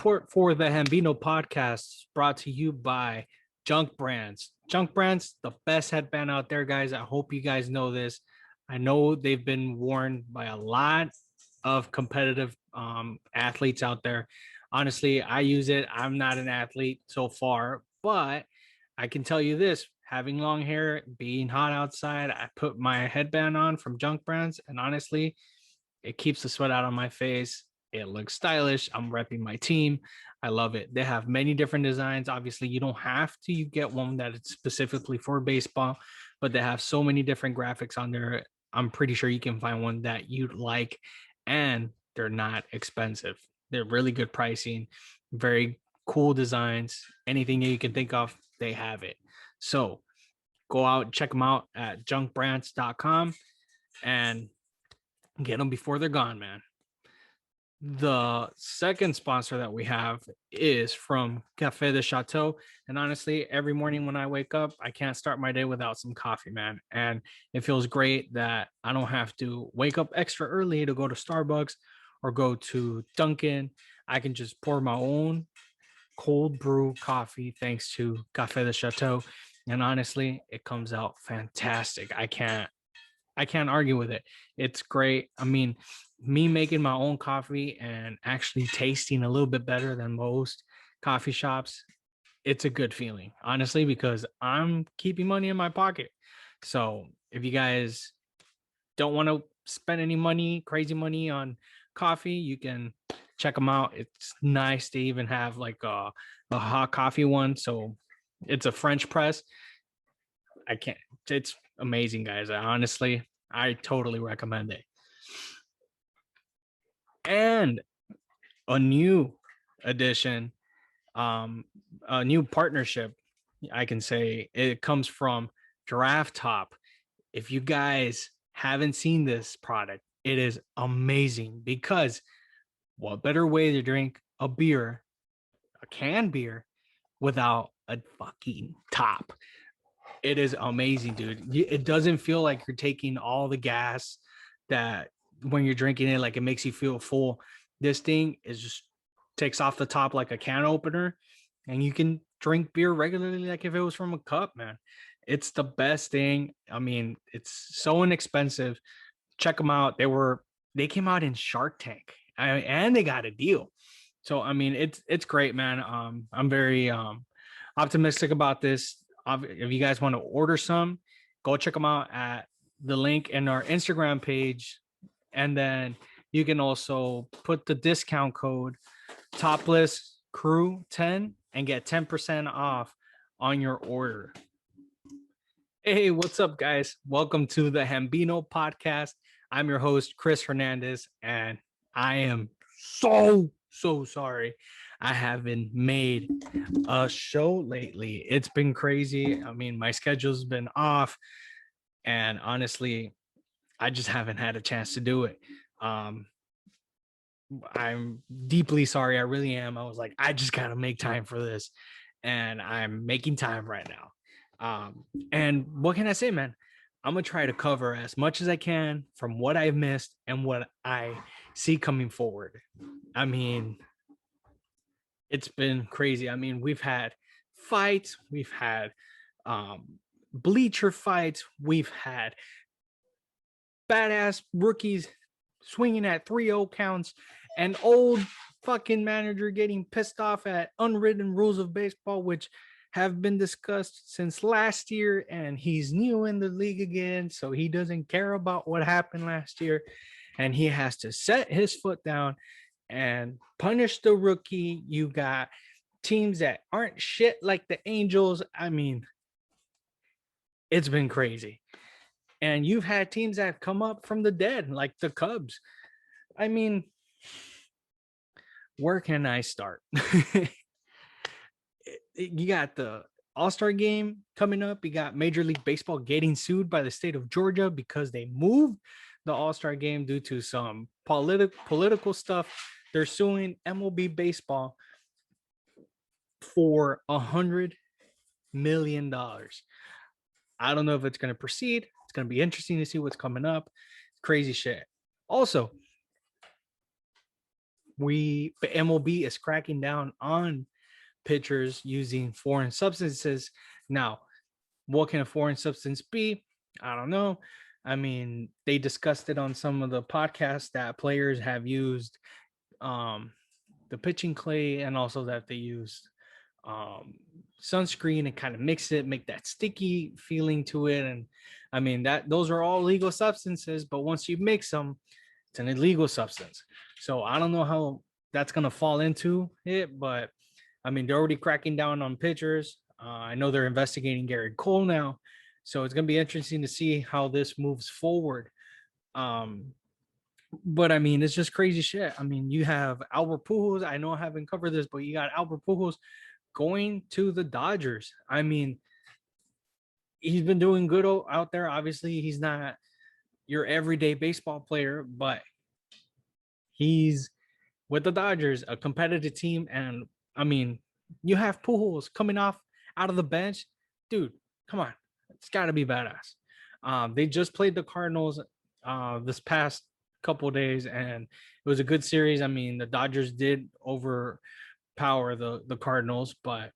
Support for the Hambino Podcast is brought to you by Junk Brands. Junk Brands, the best headband out there, guys. I hope you guys know this. I know they've been worn by a lot of competitive athletes out there. Honestly, I use it. I'm not an athlete so far, but I can tell you this, having long hair, being hot outside, I put my headband on from Junk Brands, and honestly, it keeps the sweat out of my face. It looks stylish. I'm repping my team. I love it. They have many different designs. Obviously, you don't have to. You get one that is specifically for baseball, but they have so many different graphics on there. I'm pretty sure you can find one that you'd like, and they're not expensive. They're really good pricing, very cool designs. Anything you can think of, they have it. So go out and check them out at junkbrands.com and get them before they're gone, man. The second sponsor that we have is from Café de Chateau. And honestly, every morning when I wake up, I can't start my day without some coffee, man. And it feels great that I don't have to wake up extra early to go to Starbucks or go to Dunkin'. I can just pour my own cold brew coffee thanks to Café de Chateau. And honestly, it comes out fantastic. I can't argue with it. It's great. I mean, me making my own coffee and actually tasting a little bit better than most coffee shops, it's a good feeling, honestly, because I'm keeping money in my pocket. So if you guys don't want to spend any money, crazy money on coffee, you can check them out. It's nice to even have like a hot coffee one. So it's a French press. It's amazing, guys. I totally recommend it. And a new addition, a new partnership, I can say, it comes from Draft Top. If you guys haven't seen this product, it is amazing, because what better way to drink a beer, a canned beer, without a fucking top? It is amazing, dude. It doesn't feel like you're taking all the gas that when you're drinking it, like it makes you feel full. This thing is just takes off the top like a can opener, and you can drink beer regularly like if it was from a cup, man. It's the best thing. I mean, it's so inexpensive. Check them out. They came out in Shark Tank, and they got a deal. So I mean, it's great, man. I'm very optimistic about this. If you guys want to order some, go check them out at the link in our Instagram page. And then you can also put the discount code Topless Crew 10 and get 10% off on your order. Hey, what's up, guys? Welcome to the Hambino Podcast. I'm your host, Chris Hernandez, and I am so sorry I haven't made a show lately. It's been crazy. I mean, my schedule's been off, and honestly, I just haven't had a chance to do it. I'm deeply sorry. I really am. I was like, I just gotta make time for this, and I'm making time right now. And what can I say, man? I'm gonna try to cover as much as I can from what I've missed and what I see coming forward. I mean, it's been crazy. I mean, we've had fights, we've had bleacher fights, we've had badass rookies swinging at 3-0 counts, an old fucking manager getting pissed off at unwritten rules of baseball, which have been discussed since last year, and he's new in the league again, so he doesn't care about what happened last year, and he has to set his foot down and punish the rookie. You got teams that aren't shit like the Angels. I mean, it's been crazy. And you've had teams that have come up from the dead, like the Cubs. I mean, where can I start? You got the All-Star game coming up. You got Major League Baseball getting sued by the state of Georgia because they moved the All-Star game due to some political stuff. They're suing MLB Baseball for $100 million. I don't know if it's going to proceed. It's going to be interesting to see what's coming up. Crazy shit. Also, MLB is cracking down on pitchers using foreign substances. Now, what can a foreign substance be? I don't know. I mean, they discussed it on some of the podcasts that players have used um, the pitching clay, and also that they used um, sunscreen and kind of mix it, make that sticky feeling to it. And I mean, that those are all legal substances, but once you mix them, it's an illegal substance. So I don't know how that's gonna fall into it, but I mean, they're already cracking down on pitchers. I know they're investigating Gary Cole now, so it's gonna be interesting to see how this moves forward. Um, but I mean, it's just crazy shit. I mean, you have Albert Pujols. I know I haven't covered this, but you got Albert Pujols going to the Dodgers. I mean, he's been doing good out there. Obviously, he's not your everyday baseball player, but he's with the Dodgers, a competitive team. And I mean, you have Pujols coming off out of the bench. Dude, come on. It's got to be badass. They just played the Cardinals this past couple of days, and it was a good series. I mean, the Dodgers did overpower the Cardinals, but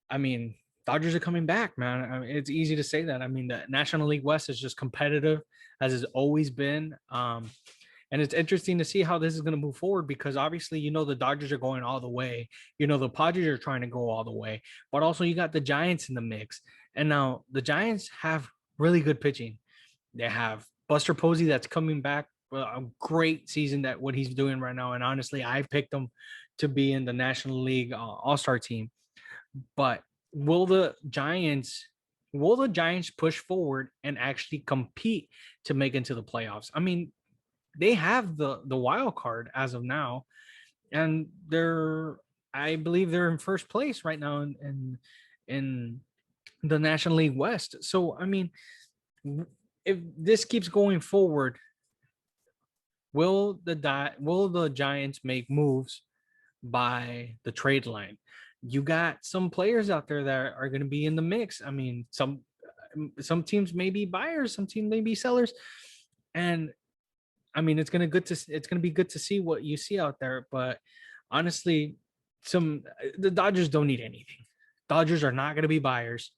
I mean, Dodgers are coming back, man. I mean, it's easy to say that. I mean, the National League West is just competitive as it's always been. And it's interesting to see how this is going to move forward, because obviously, the Dodgers are going all the way. The Padres are trying to go all the way, but also you got the Giants in the mix. And now the Giants have really good pitching. They have Buster Posey that's coming back. A great season that what he's doing right now. And honestly, I picked him to be in the National League All-Star team. But will the Giants push forward and actually compete to make into the playoffs? I mean, they have the wild card as of now, and I believe they're in first place right now in the National League West. So I mean, if this keeps going forward, will the Giants make moves by the trade line? You got some players out there that are going to be in the mix. I mean, some teams may be buyers, some teams may be sellers, and I mean, it's gonna be good to see what you see out there. But honestly, the Dodgers don't need anything. Dodgers are not gonna be buyers.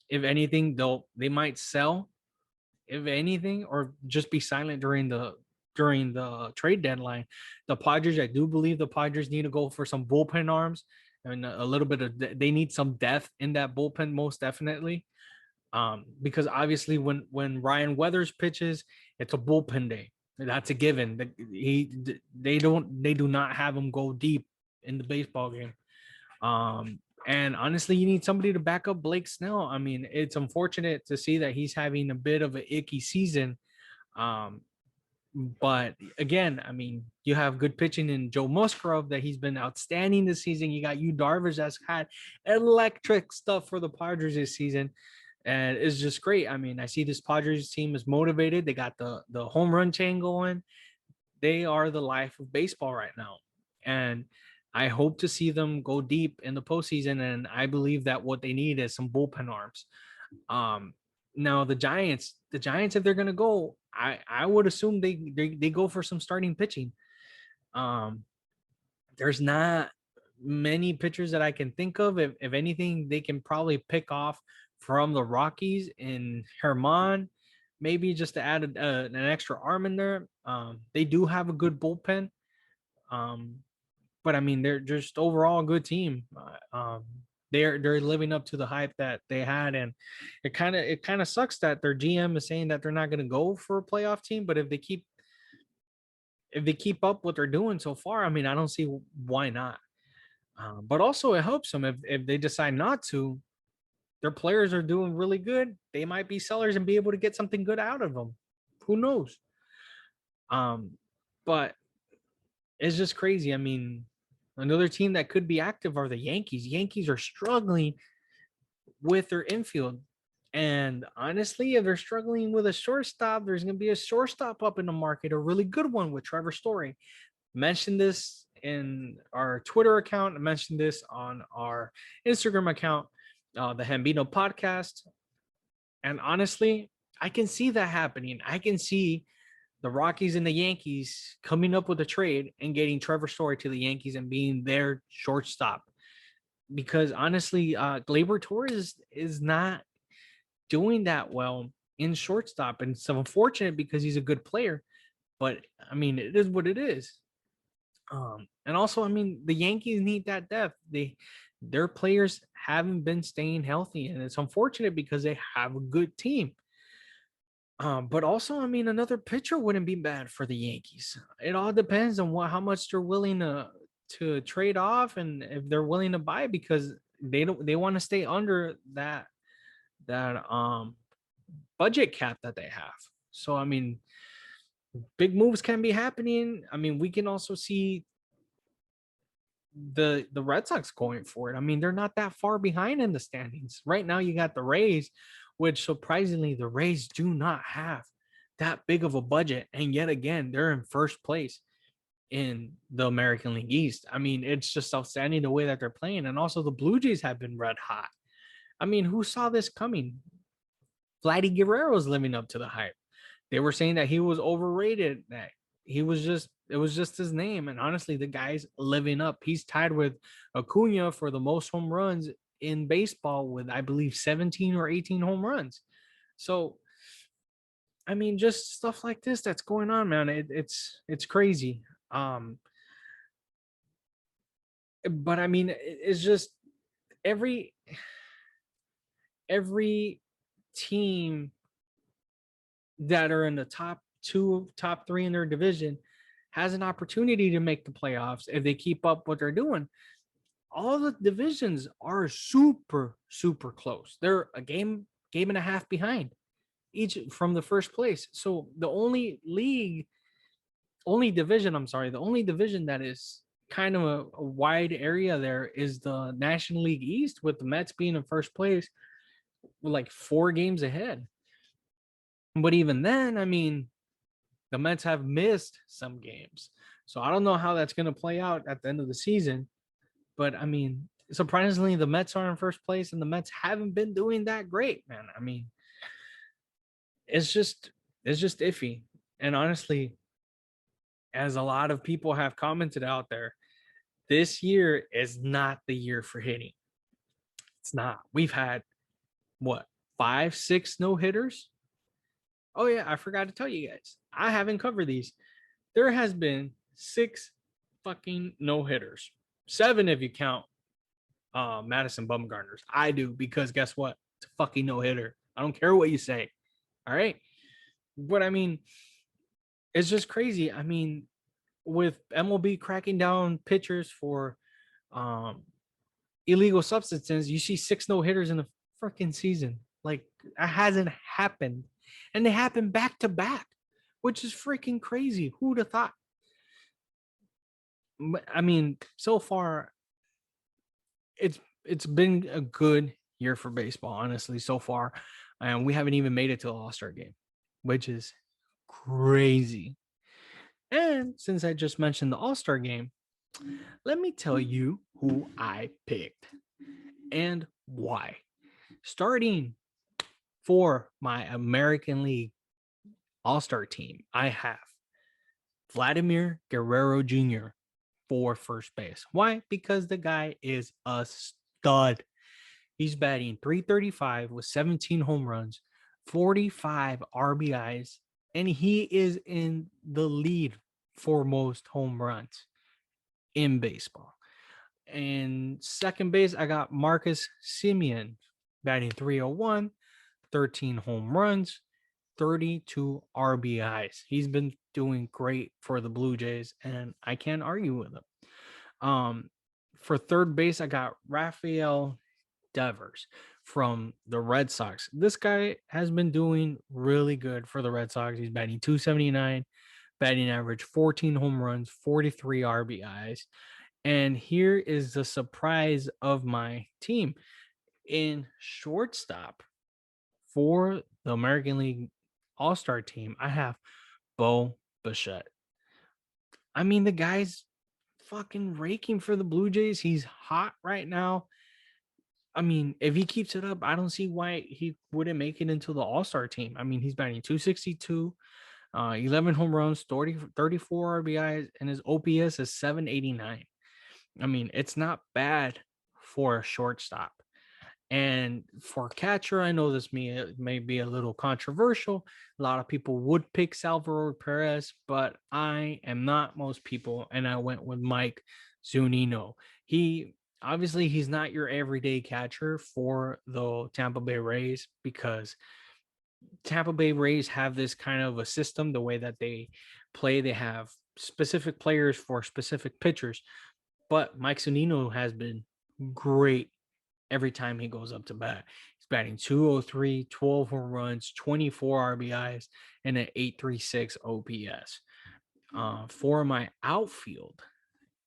If anything, they might sell, if anything, or just be silent during the trade deadline. The Padres, I do believe the Padres need to go for some bullpen arms and a little bit of they need some depth in that bullpen, most definitely. Because obviously when Ryan Weathers pitches, it's a bullpen day. That's a given. They do not have him go deep in the baseball game. And honestly, you need somebody to back up Blake Snell. I mean, it's unfortunate to see that he's having a bit of an icky season. But again, I mean, you have good pitching in Joe Musgrove that he's been outstanding this season. You got Yu Darvish that's had electric stuff for the Padres this season. And it's just great. I mean, I see this Padres team is motivated. They got the home run chain going. They are the life of baseball right now. And I hope to see them go deep in the postseason. And I believe that what they need is some bullpen arms. Now the Giants, if they're gonna go, I would assume they go for some starting pitching. There's not many pitchers that I can think of. If anything, they can probably pick off from the Rockies in Herman, maybe just to add an extra arm in there. They do have a good bullpen, but I mean they're just overall a good team. They're living up to the hype that they had, and it kind of sucks that their GM is saying that they're not going to go for a playoff team. But if they keep up what they're doing so far, I mean, I don't see why not. But also it helps them if they decide not to. Their players are doing really good. They might be sellers and be able to get something good out of them. Who knows? But it's just crazy. I mean, another team that could be active are the Yankees. Yankees are struggling with their infield. And honestly, if they're struggling with a shortstop, there's going to be a shortstop up in the market, a really good one with Trevor Story. Mentioned this in our Twitter account. I mentioned this on our Instagram account, the Hambino Podcast. And honestly, I can see that happening. I can see the Rockies and the Yankees coming up with a trade and getting Trevor Story to the Yankees and being their shortstop. Because honestly, Gleyber Torres is not doing that well in shortstop. And it's unfortunate because he's a good player. But I mean, it is what it is. And also, I mean, the Yankees need that depth. Their players haven't been staying healthy, and it's unfortunate because they have a good team. But also, I mean, another pitcher wouldn't be bad for the Yankees. It all depends on how much they're willing to trade off and if they're willing to buy because they want to stay under that budget cap that they have. So I mean, big moves can be happening. I mean, we can also see the Red Sox going for it. I mean, they're not that far behind in the standings. Right now you got the Rays, which surprisingly the Rays do not have that big of a budget, and yet again they're in first place in the American League East. I mean, it's just outstanding the way that they're playing, and also the Blue Jays have been red hot. I mean, who saw this coming? Vladdy Guerrero's living up to the hype. They were saying that he was overrated, that he was just it was just his name. And honestly, the guy's living up. He's tied with Acuna for the most home runs in baseball with, I believe, 17 or 18 home runs. So I mean, just stuff like this that's going on, man. It's crazy. But I mean, it's just every every team that are in the top two, top three in their division has an opportunity to make the playoffs if they keep up what they're doing. All the divisions are super, super close. They're a game and a half behind each from the first place. So the only division that is kind of a wide area there is the National League East, with the Mets being in first place with like 4 games ahead. But even then, I mean, the Mets have missed some games. So I don't know how that's going to play out at the end of the season. But I mean, surprisingly, the Mets are in first place and the Mets haven't been doing that great, man. I mean, it's just iffy. And honestly, as a lot of people have commented out there, this year is not the year for hitting. It's not. We've had what, 5, 6 no hitters? Oh, yeah, I forgot to tell you guys. I haven't covered these. There has been 6 fucking no hitters. 7 if you count Madison Bumgarner's. I do, because guess what? It's a fucking no hitter. I don't care what you say. All right. But I mean, it's just crazy. I mean, with MLB cracking down pitchers for um illegal substances, you see 6 no hitters in the freaking season. Like, that hasn't happened. And they happen back to back, which is freaking crazy. Who'd have thought? I mean, so far, it's been a good year for baseball, honestly, so far. And we haven't even made it to the All-Star game, which is crazy. And since I just mentioned the All-Star game, let me tell you who I picked and why. Starting for my American League All-Star team, I have Vladimir Guerrero Jr. for first base. Why? Because the guy is a stud. He's batting .335 with 17 home runs, 45 RBIs, and he is in the lead for most home runs in baseball. And second base, I got Marcus Semien batting .301, 13 home runs, 32 RBIs. He's been doing great for the Blue Jays, and I can't argue with him. For third base, I got Rafael Devers from the Red Sox. This guy has been doing really good for the Red Sox. He's batting .279, batting average, 14 home runs, 43 RBIs. And here is the surprise of my team. In shortstop for the American League All-Star team, I have Bo Bichette. I mean, the guy's fucking raking for the Blue Jays. He's hot right now. I mean, if he keeps it up, I don't see why he wouldn't make it into the All-Star team. I mean, he's batting .262, 11 home runs, 34 RBIs, and his OPS is 789. I mean, it's not bad for a shortstop. And for catcher, I know this may be a little controversial. A lot of people would pick Salvador Perez, but I am not most people, and I went with Mike Zunino. He's not your everyday catcher for the Tampa Bay Rays, because Tampa Bay Rays have this kind of a system, the way that they play. They have specific players for specific pitchers, but Mike Zunino has been great every time he goes up to bat. He's batting 203, 12 home runs, 24 RBIs, and an 836 OPS. For my outfield,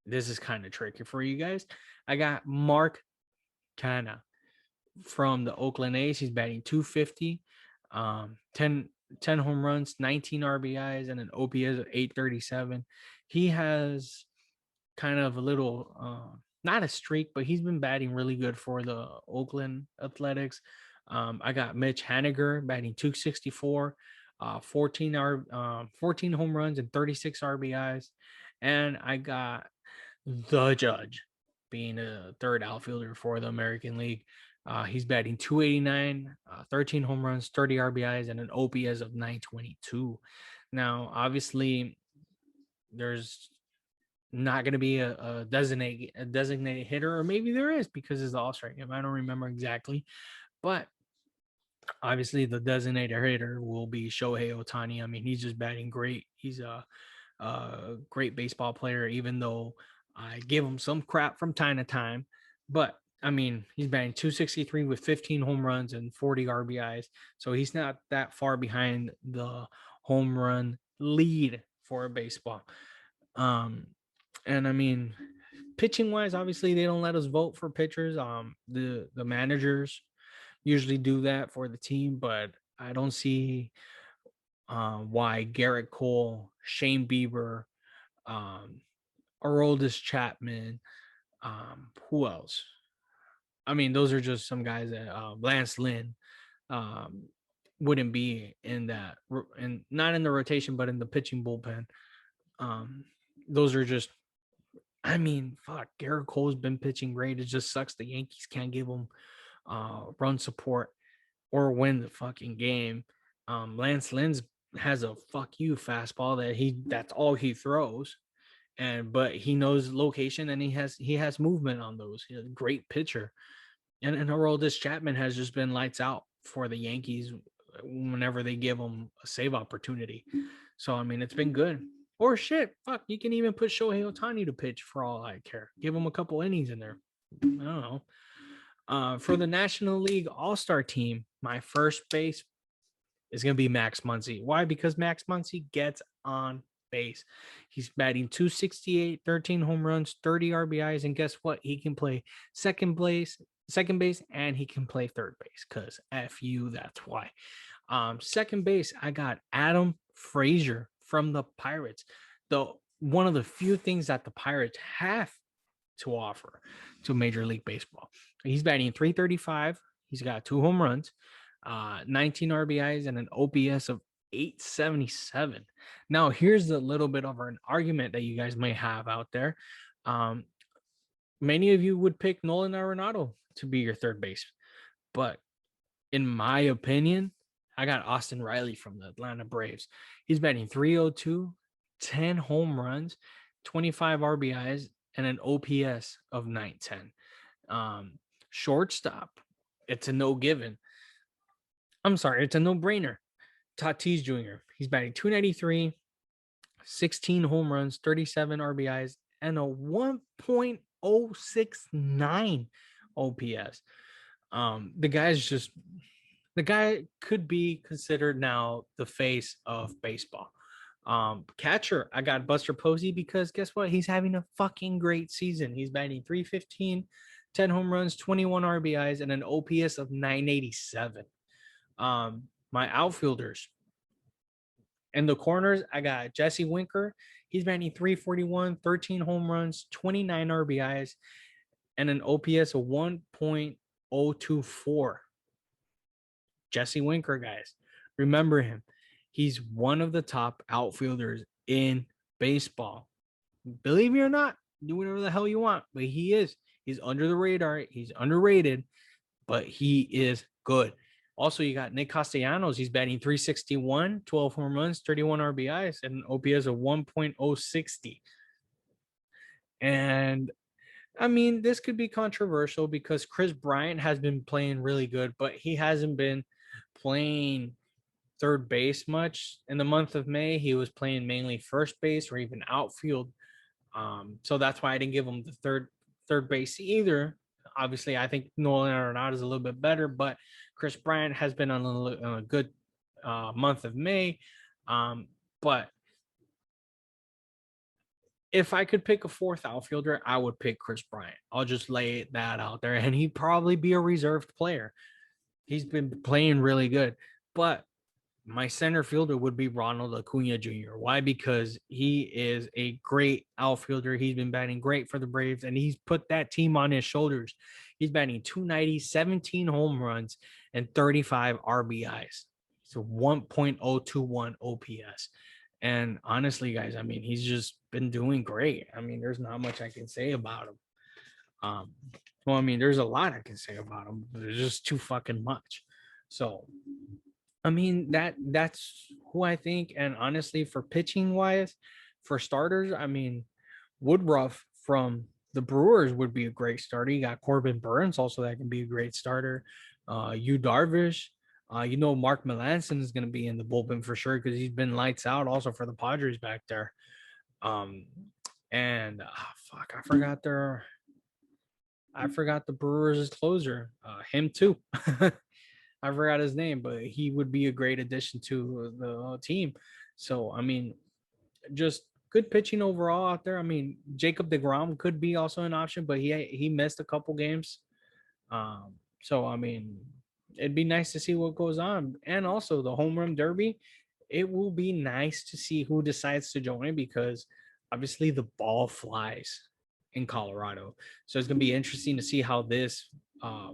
this is kind of tricky for you guys. I got Mark Canha from the Oakland A's. He's batting 250, 10 home runs, 19 RBIs, and an OPS of 837. He has kind of a little not a streak, but he's been batting really good for the Oakland Athletics. I got Mitch Haniger batting 264, 14 home runs and 36 RBIs. And I got the Judge, being a third outfielder for the American League. He's batting 289, 13 home runs, 30 RBIs, and an OPS of 922. Now, obviously, there's not going to be a designated hitter, or maybe there is because it's the All-Star game. I don't remember exactly, but obviously the designated hitter will be Shohei Ohtani. I mean, he's just batting great. He's a great baseball player, even though I give him some crap from time to time. But I mean, he's batting 263 with 15 home runs and 40 RBIs. So he's not that far behind the home run lead for baseball. And I mean, pitching wise, obviously they don't let us vote for pitchers. The managers usually do that for the team, but I don't see why Garrett Cole, Shane Bieber, Aroldis Chapman, who else? I mean, those are just some guys that Lance Lynn wouldn't be in that, and not in the rotation, but in the pitching bullpen. Those are just, I mean, fuck, Garrett Cole's been pitching great. It just sucks the Yankees can't give him run support or win the fucking game. Lance Lynn has a fuck you fastball that's all he throws. But he knows location, and he has movement on those. He's a great pitcher. And Aroldis Chapman has just been lights out for the Yankees whenever they give him a save opportunity. So I mean, it's been good. Or shit, fuck, you can even put Shohei Ohtani to pitch for all I care. Give him a couple innings in there. I don't know. For the National League All-Star team, my first base is going to be Max Muncy. Why? Because Max Muncy gets on base. He's batting 268, 13 home runs, 30 RBIs, and guess what? He can play second base, and he can play third base, because F you, that's why. Second base, I got Adam Frazier from the Pirates. One of the few things that the Pirates have to offer to Major League Baseball. He's batting 335. He's got 2 home runs, 19 RBIs, and an OPS of 877. Now, here's a little bit of an argument that you guys may have out there. Many of you would pick Nolan Arenado to be your third base, but in my opinion, I got Austin Riley from the Atlanta Braves. He's batting 302, 10 home runs, 25 RBIs, and an OPS of 910. Shortstop, it's a no-given. I'm sorry, it's a no-brainer. Tatis Jr., he's batting 293, 16 home runs, 37 RBIs, and a 1.069 OPS. The guy could be considered now the face of baseball. Catcher, I got Buster Posey, because guess what? He's having a fucking great season. He's batting 315, 10 home runs, 21 RBIs, and an OPS of 987. My outfielders, in the corners, I got Jesse Winker. He's batting 341, 13 home runs, 29 RBIs, and an OPS of 1.024. Jesse Winker, guys. Remember him. He's one of the top outfielders in baseball. Believe me or not, do whatever the hell you want, but he is. He's under the radar. He's underrated, but he is good. Also, you got Nick Castellanos. He's batting 361, 12 home runs, 31 RBIs, and an OPS of 1.060. And I mean, this could be controversial because Chris Bryant has been playing really good, but he hasn't been playing third base much in the month of May. He was playing mainly first base or even outfield. So that's why I didn't give him the third base either. Obviously, I think Nolan Arenado is a little bit better, but Chris Bryant has been on a good month of May. But if I could pick a fourth outfielder, I would pick Chris Bryant. I'll just lay that out there, and he'd probably be a reserved player. He's been playing really good, but my center fielder would be Ronald Acuna Jr. Why? Because he is a great outfielder. He's been batting great for the Braves, and he's put that team on his shoulders. He's batting 290, 17 home runs, and 35 RBIs. So 1.021 OPS. And honestly, guys, I mean, he's just been doing great. I mean, there's not much I can say about him. Well, I mean, there's a lot I can say about him. There's just too fucking much. So I mean, that's who I think. And honestly, for pitching wise, for starters, I mean, Woodruff from the Brewers would be a great starter. You got Corbin Burns also that can be a great starter. Yu Darvish. Mark Melancon is going to be in the bullpen for sure because he's been lights out also for the Padres back there. And fuck, I forgot the Brewers' closer. Him too. I forgot his name, but he would be a great addition to the team. So, I mean, just good pitching overall out there. I mean, Jacob deGrom could be also an option, but he missed a couple games. So, I mean, it'd be nice to see what goes on. And also the home run derby, it will be nice to see who decides to join because obviously the ball flies in Colorado. So it's going to be interesting to see how this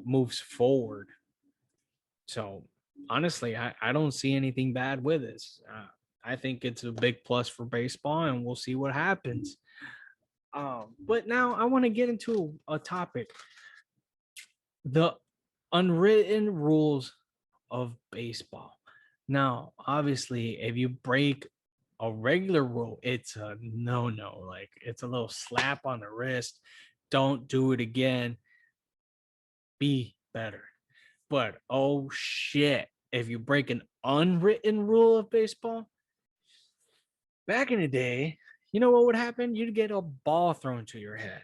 moves forward. So honestly, I don't see anything bad with this. I think it's a big plus for baseball, and we'll see what happens. But now I want to get into a topic: the unwritten rules of baseball. Now, obviously, if you break a regular rule, it's a no. Like it's a little slap on the wrist. Don't do it again. Be better. But oh shit, if you break an unwritten rule of baseball, back in the day, you know what would happen? You'd get a ball thrown to your head.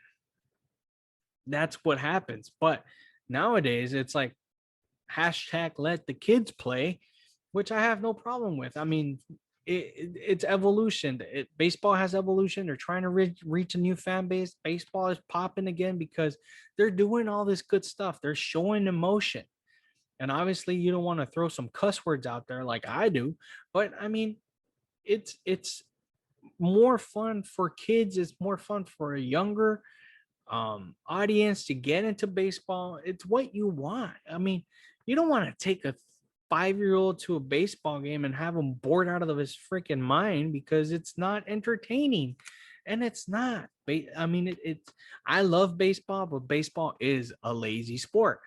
That's what happens. But nowadays, it's like hashtag let the kids play, which I have no problem with. I mean, it's evolution. Baseball has evolution. They're trying to reach a new fan base. Baseball is popping again because they're doing all this good stuff. They're showing emotion. And obviously, you don't want to throw some cuss words out there like I do, but I mean, it's more fun for kids. It's more fun for a younger audience to get into baseball. It's what you want. I mean, you don't want to take a 5-year-old to a baseball game and have him bored out of his freaking mind because it's not entertaining, and it's not. I mean, it's. I love baseball, but baseball is a lazy sport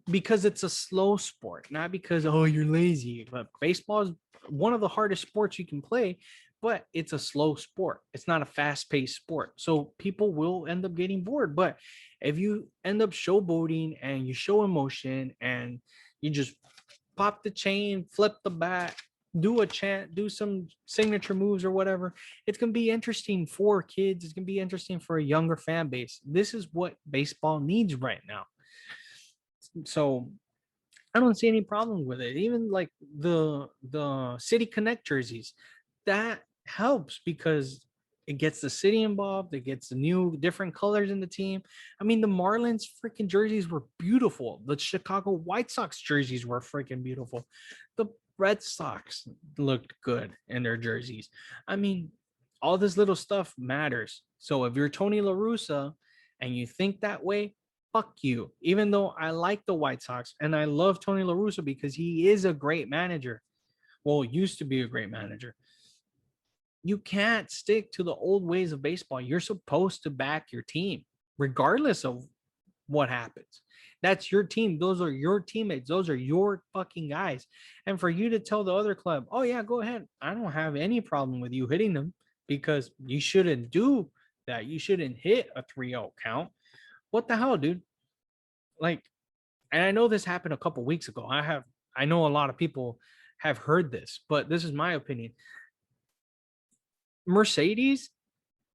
because it's a slow sport, not because you're lazy. But baseball is one of the hardest sports you can play, but it's a slow sport. It's not a fast-paced sport, so people will end up getting bored. But if you end up showboating and you show emotion and you just pop the chain, flip the bat, do a chant, do some signature moves or whatever, it's going to be interesting for kids. It's going to be interesting for a younger fan base. This is what baseball needs right now. So I don't see any problem with it. Even like the City Connect jerseys, that helps because it gets the city involved. It gets the new different colors in the team. I mean, the Marlins freaking jerseys were beautiful. The Chicago White Sox jerseys were freaking beautiful. The Red Sox looked good in their jerseys. I mean, all this little stuff matters. So if you're Tony La Russa and you think that way, fuck you. Even though I like the White Sox and I love Tony La Russa because he is a great manager, well, used to be a great manager. You can't stick to the old ways of baseball. You're supposed to back your team, regardless of what happens. That's your team. Those are your teammates. Those are your fucking guys. And for you to tell the other club, oh, yeah, go ahead. I don't have any problem with you hitting them because you shouldn't do that. You shouldn't hit a 3-0 count. What the hell, dude? Like, and I know this happened a couple weeks ago. I know a lot of people have heard this, but this is my opinion. Mercedes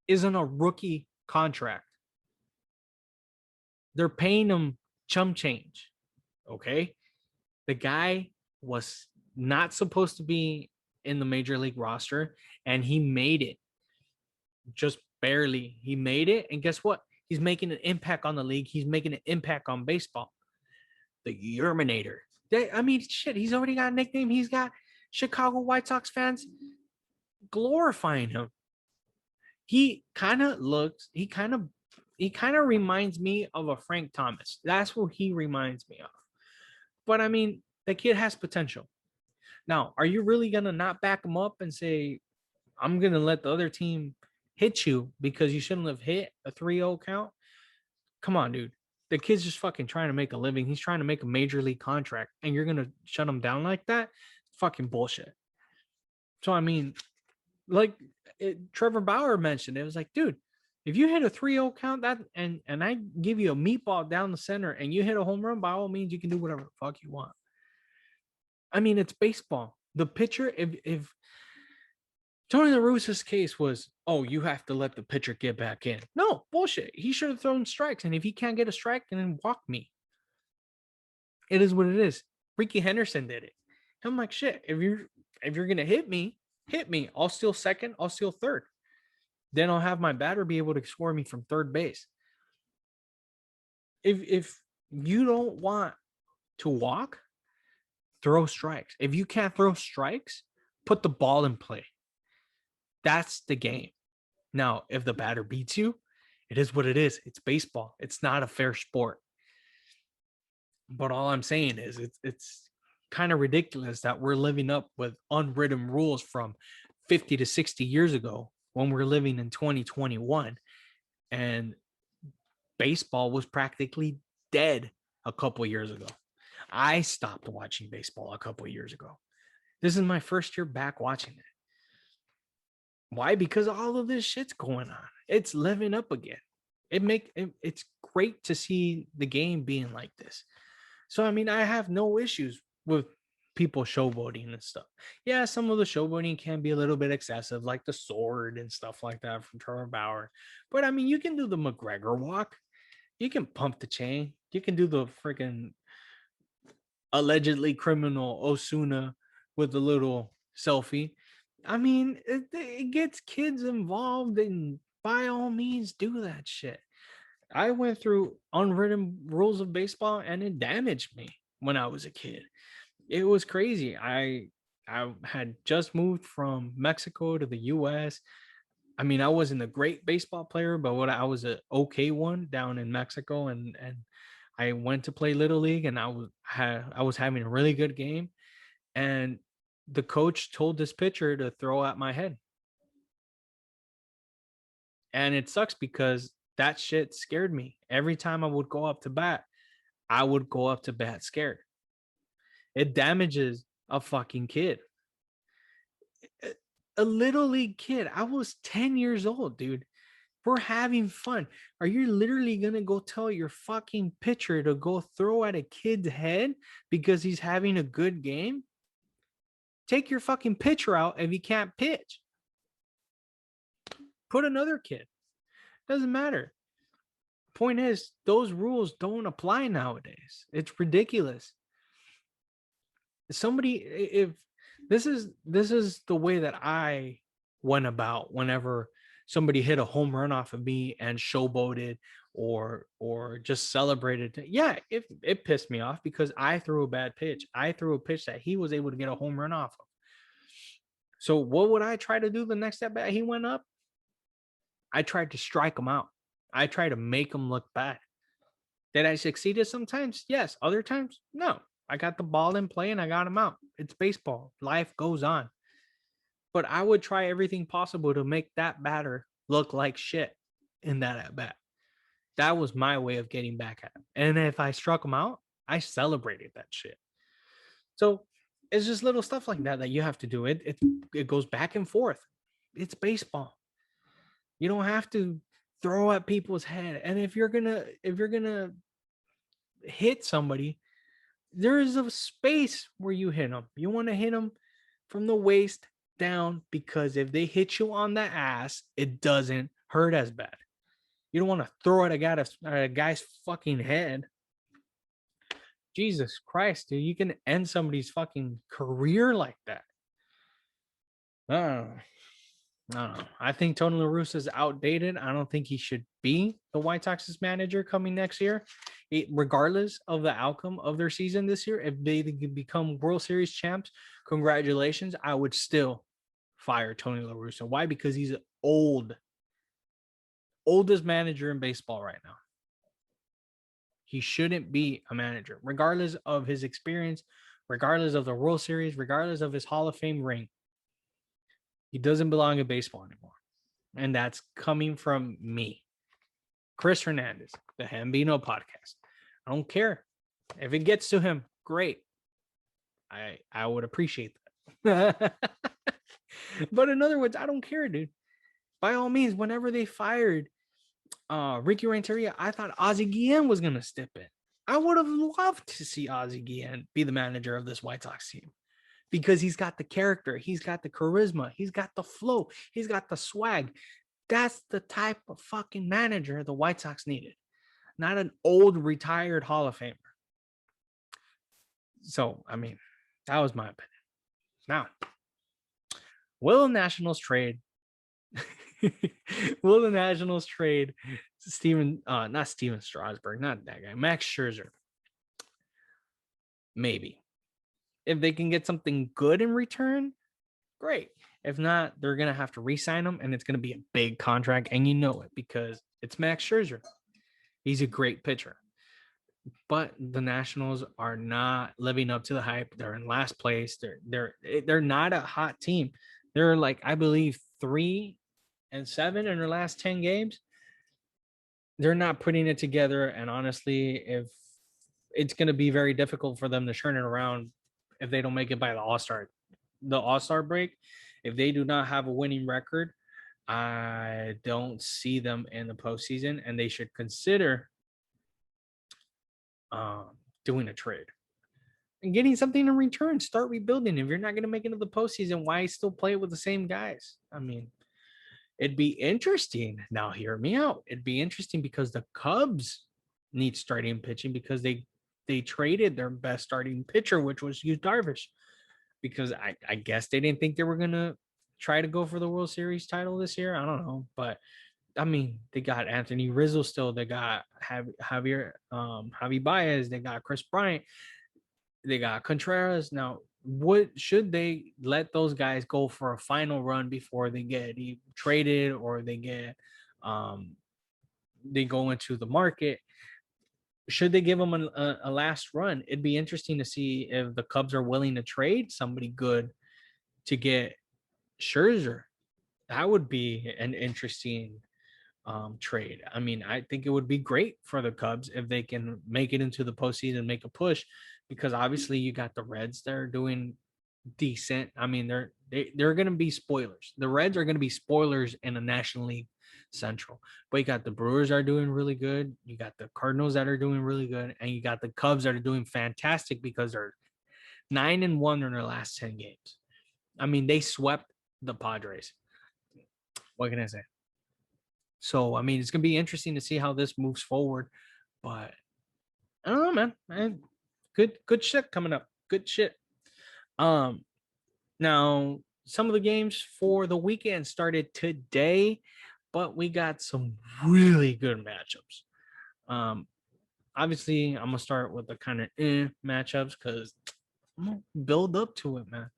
is on a rookie contract. They're paying him chump change. Okay. The guy was not supposed to be in the major league roster, and he made it just barely. He made it. And guess what? He's making an impact on the league. He's making an impact on baseball. The Yerminator. I mean, shit, he's already got a nickname. He's got Chicago White Sox fans glorifying him. He kind of reminds me of a Frank Thomas. That's what he reminds me of. But I mean, the kid has potential. Now, are you really going to not back him up and say, I'm going to let the other team hit you because you shouldn't have hit a 3-0 count? Come on, dude. The kid's just fucking trying to make a living. He's trying to make a major league contract, and you're going to shut him down like that? Fucking bullshit. So, I mean, like Trevor Bauer mentioned, it was like, dude, if you hit a 3-0 count that and I give you a meatball down the center and you hit a home run, by all means, you can do whatever the fuck you want. I mean, it's baseball. The pitcher, if Tony La Russa's case was, oh, you have to let the pitcher get back in. No, bullshit. He should have thrown strikes. And if he can't get a strike, then walk me. It is what it is. Ricky Henderson did it. I'm like, shit, if you're gonna hit me, hit me. I'll steal second, I'll steal third. Then I'll have my batter be able to score me from third base. If you don't want to walk, throw strikes. If you can't throw strikes, put the ball in play. That's the game. Now, if the batter beats you, it is what it is. It's baseball. It's not a fair sport. But all I'm saying is it's kind of ridiculous that we're living up with unwritten rules from 50 to 60 years ago when we're living in 2021, and baseball was practically dead a couple years ago. I stopped watching baseball a couple years ago. This is my first year back watching it. Why? Because all of this shit's going on. It's living up again. It's great to see the game being like this. So, I mean, I have no issues with people showboating and stuff. Yeah, some of the showboating can be a little bit excessive, like the sword and stuff like that from Trevor Bauer. But I mean, you can do the McGregor walk. You can pump the chain. You can do the freaking allegedly criminal Osuna with the little selfie. I mean, it gets kids involved, and by all means, do that shit. I went through unwritten rules of baseball, and it damaged me when I was a kid. It was crazy. I had just moved from Mexico to the US. I mean, I wasn't a great baseball player, but I was an okay one down in Mexico, and I went to play Little League, and I was having a really good game, and the coach told this pitcher to throw at my head. And it sucks because that shit scared me. Every time I would go up to bat, I would go up to bat scared. It damages a fucking kid. A little league kid. I was 10 years old, dude. We're having fun. Are you literally going to go tell your fucking pitcher to go throw at a kid's head because he's having a good game? Take your fucking pitcher out if he can't pitch. Put another kid. Doesn't matter. Point is, those rules don't apply nowadays. It's ridiculous. If this is the way that I went about whenever somebody hit a home run off of me and showboated or just celebrated. Yeah, it pissed me off because I threw a bad pitch. I threw a pitch that he was able to get a home run off of. So what would I try to do the next at bat he went up? I tried to strike him out. I tried to make him look bad. Did I succeed sometimes? Yes. Other times? No. I got the ball in play and I got him out. It's baseball. Life goes on. But I would try everything possible to make that batter look like shit in that at bat. That was my way of getting back at him. And if I struck him out, I celebrated that shit. So it's just little stuff like that that you have to do. It goes back and forth. It's baseball. You don't have to throw at people's head. And if you're gonna hit somebody, there is a space where you hit them. You want to hit them from the waist down, because if they hit you on the ass, it doesn't hurt as bad. You don't want to throw at a guy's fucking head. Jesus Christ, dude, you can end somebody's fucking career like that. I don't know. I think Tony La Russa is outdated. I don't think he should be the White Sox's manager coming next year, regardless of the outcome of their season this year. If they become World Series champs, congratulations. I would still fire Tony La Russa. Why? Because he's oldest manager in baseball right now. He shouldn't be a manager, regardless of his experience, regardless of the World Series, regardless of his Hall of Fame ring. He doesn't belong in baseball anymore. And that's coming from me, Chris Hernandez, the Hambino Podcast. I don't care. If it gets to him, great. I would appreciate that. But in other words, I don't care, dude. By all means, whenever they fired Ricky Renteria, I thought Ozzie Guillen was going to step in. I would have loved to see Ozzie Guillen be the manager of this White Sox team, because he's got the character, he's got the charisma, he's got the flow, he's got the swag. That's the type of fucking manager the White Sox needed, not an old retired Hall of Famer. So, I mean, that was my opinion. Now, will the Nationals trade not Steven Strasburg, not that guy, Max Scherzer? Maybe. If they can get something good in return, great. If not, they're going to have to re-sign him, and it's going to be a big contract, and you know it because it's Max Scherzer. He's a great pitcher. But the Nationals are not living up to the hype. They're in last place. They're not a hot team. They're like, I believe, 3-7 in their last 10 games. They're not putting it together, and honestly, if it's going to be very difficult for them to turn it around if they don't make it by the All-Star break. If they do not have a winning record, I don't see them in the postseason, and they should consider doing a trade and getting something in return. Start rebuilding. If you're not going to make it to the postseason, why still play with the same guys? I mean, it'd be interesting. Now, hear me out. It'd be interesting because the Cubs need starting pitching, because they traded their best starting pitcher, which was Yu Darvish, because I guess they didn't think they were going to try to go for the World Series title this year. I don't know. But, I mean, they got Anthony Rizzo still. They got Javi Baez. They got Chris Bryant. They got Contreras. Now, should they let those guys go for a final run before they get traded, or they go into the market? Should they give them a last run? It'd be interesting to see if the Cubs are willing to trade somebody good to get Scherzer. That would be an interesting trade. I mean, I think it would be great for the Cubs if they can make it into the postseason and make a push, because obviously you got the Reds that are doing decent. I mean, they're going to be spoilers. The Reds are going to be spoilers in the National League Central. But you got the Brewers are doing really good. You got the Cardinals that are doing really good, and you got the Cubs that are doing fantastic because they're 9-1 in their last 10 games. I mean, they swept the Padres. What can I say? So, I mean, it's going to be interesting to see how this moves forward. But I don't know, man. Good shit coming up. Good shit. Now, some of the games for the weekend started today, but we got some really good matchups. Obviously, I'm gonna start with the kind of matchups because I'm gonna build up to it, man.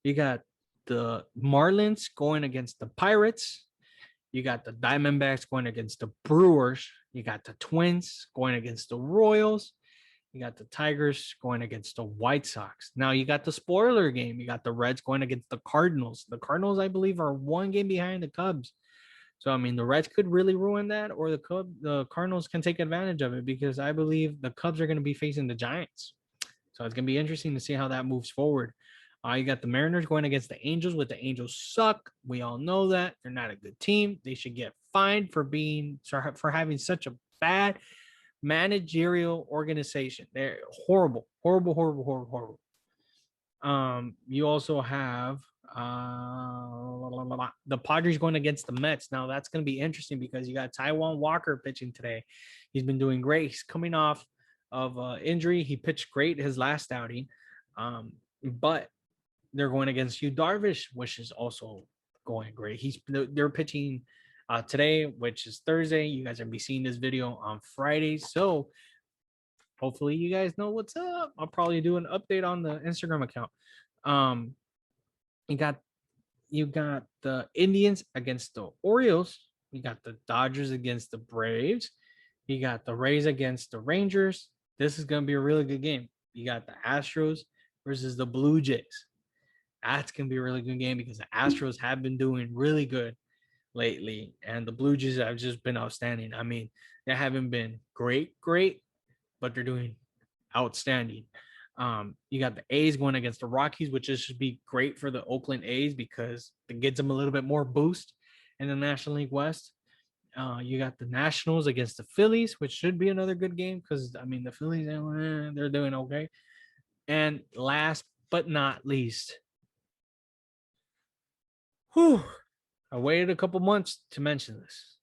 You got the Marlins going against the Pirates. You got the Diamondbacks going against the Brewers. You got the Twins going against the Royals. You got the Tigers going against the White Sox. Now you got the spoiler game. You got the Reds going against the Cardinals. The Cardinals, I believe, are one game behind the Cubs. So I mean, the Reds could really ruin that, or the Cardinals can take advantage of it because I believe the Cubs are going to be facing the Giants. So it's going to be interesting to see how that moves forward. You got the Mariners going against the Angels, with the Angels suck. We all know that they're not a good team. They should get fined for having such a bad managerial organization. They're horrible, horrible, horrible, horrible, horrible. You also have the Padres going against the Mets. Now that's going to be interesting because you got Taijuan Walker pitching today. He's been doing great. He's coming off of injury. He pitched great his last outing, but they're going against Yu Darvish, which is also going great. They're pitching today, which is Thursday. You guys are gonna be seeing this video on Friday, so hopefully you guys know what's up. I'll probably do an update on the Instagram account. You got the Indians against the Orioles. You got the Dodgers against the Braves. You got the Rays against the Rangers. This is going to be a really good game. You got the Astros versus the Blue Jays. That's going to be a really good game because the Astros have been doing really good lately, and the Blue Jays have just been outstanding. I mean, they haven't been great, but they're doing outstanding. You got the A's going against the Rockies, which should be great for the Oakland A's because it gives them a little bit more boost in the National League West. You got the Nationals against the Phillies, which should be another good game because, I mean, the Phillies, they're doing okay. And last but not least, I waited a couple months to mention this.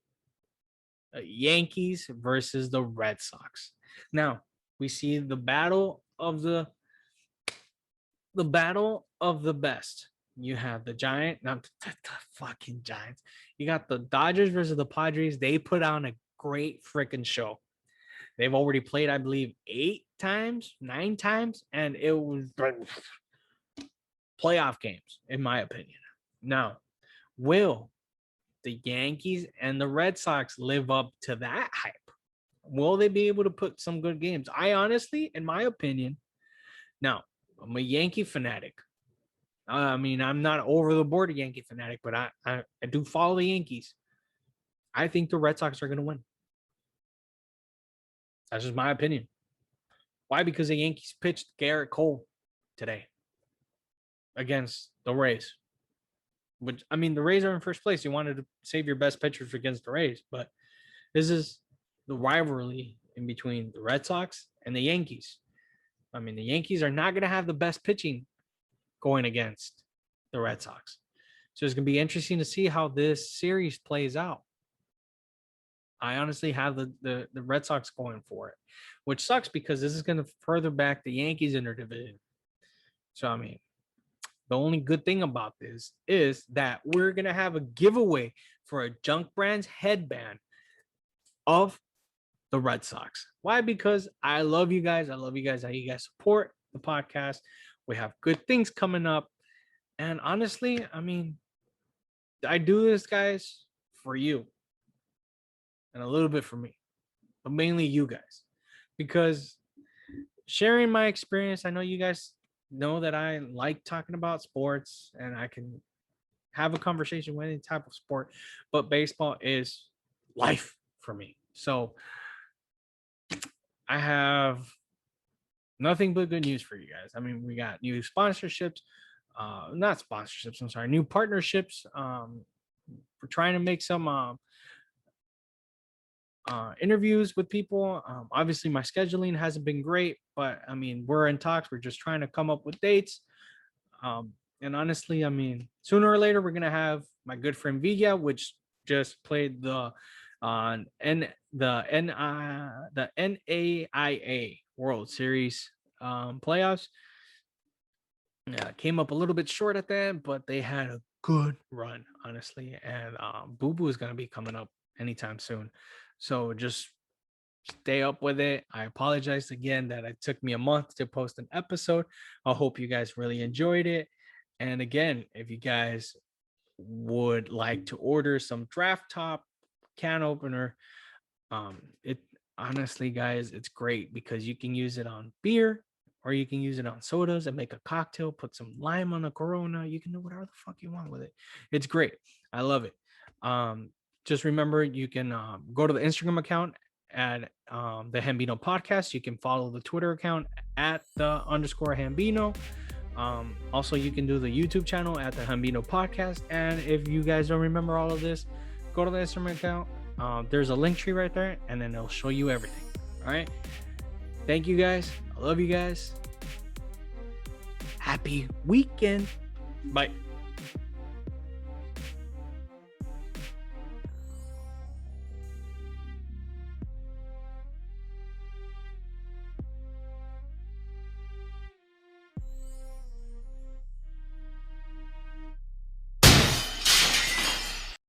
Yankees versus the Red Sox. Now, we see the battle of the best. You have the fucking Giants. You got the Dodgers versus the Padres. They put on a great freaking show. They've already played, I believe, 9 times, and it was playoff games, in my opinion. Now, will the Yankees and the Red Sox live up to that hype? Will they be able to put some good games? I honestly, in my opinion, now, I'm a Yankee fanatic. I mean, I'm not over the board a Yankee fanatic, but I do follow the Yankees. I think the Red Sox are going to win. That's just my opinion. Why? Because the Yankees pitched Garrett Cole today against the Rays. Which, I mean, the Rays are in first place. You wanted to save your best pitchers against the Rays, but this is the rivalry in between the Red Sox and the Yankees. I mean, the Yankees are not going to have the best pitching going against the Red Sox. So it's going to be interesting to see how this series plays out. I honestly have the Red Sox going for it, which sucks because this is going to further back the Yankees in their division. So, I mean, the only good thing about this is that we're going to have a giveaway for a Junk Brands headband of the Red Sox. Why? Because I love you guys. I love you guys. How you guys support the podcast. We have good things coming up. And honestly, I mean, I do this, guys, for you and a little bit for me, but mainly you guys, because sharing my experience, I know you guys know that I like talking about sports and I can have a conversation with any type of sport, but baseball is life for me. So I have nothing but good news for you guys. I mean, we got new sponsorships, not sponsorships, I'm sorry, new partnerships. We're trying to make some interviews with people. Obviously, my scheduling hasn't been great, but I mean, we're in talks. We're just trying to come up with dates. And honestly, I mean, sooner or later, we're gonna have my good friend Villa, which just played the NAIA World Series playoffs. Came up a little bit short at that, but they had a good run, honestly. And Boo Boo is gonna be coming up anytime soon. So just stay up with it. I apologize again that it took me a month to post an episode. I hope you guys really enjoyed it. And again, if you guys would like to order some draft top can opener, Honestly, guys, it's great because you can use it on beer or you can use it on sodas and make a cocktail, put some lime on a Corona. You can do whatever the fuck you want with it. It's great. I love it. Um, just remember, you can go to the Instagram account at the Hambino Podcast. You can follow the Twitter account at the _ Hambino. Also, you can do the YouTube channel at the Hambino Podcast. And if you guys don't remember all of this, go to the Instagram account. There's a link tree right there, and then it'll show you everything. All right. Thank you guys. I love you guys. Happy weekend. Bye.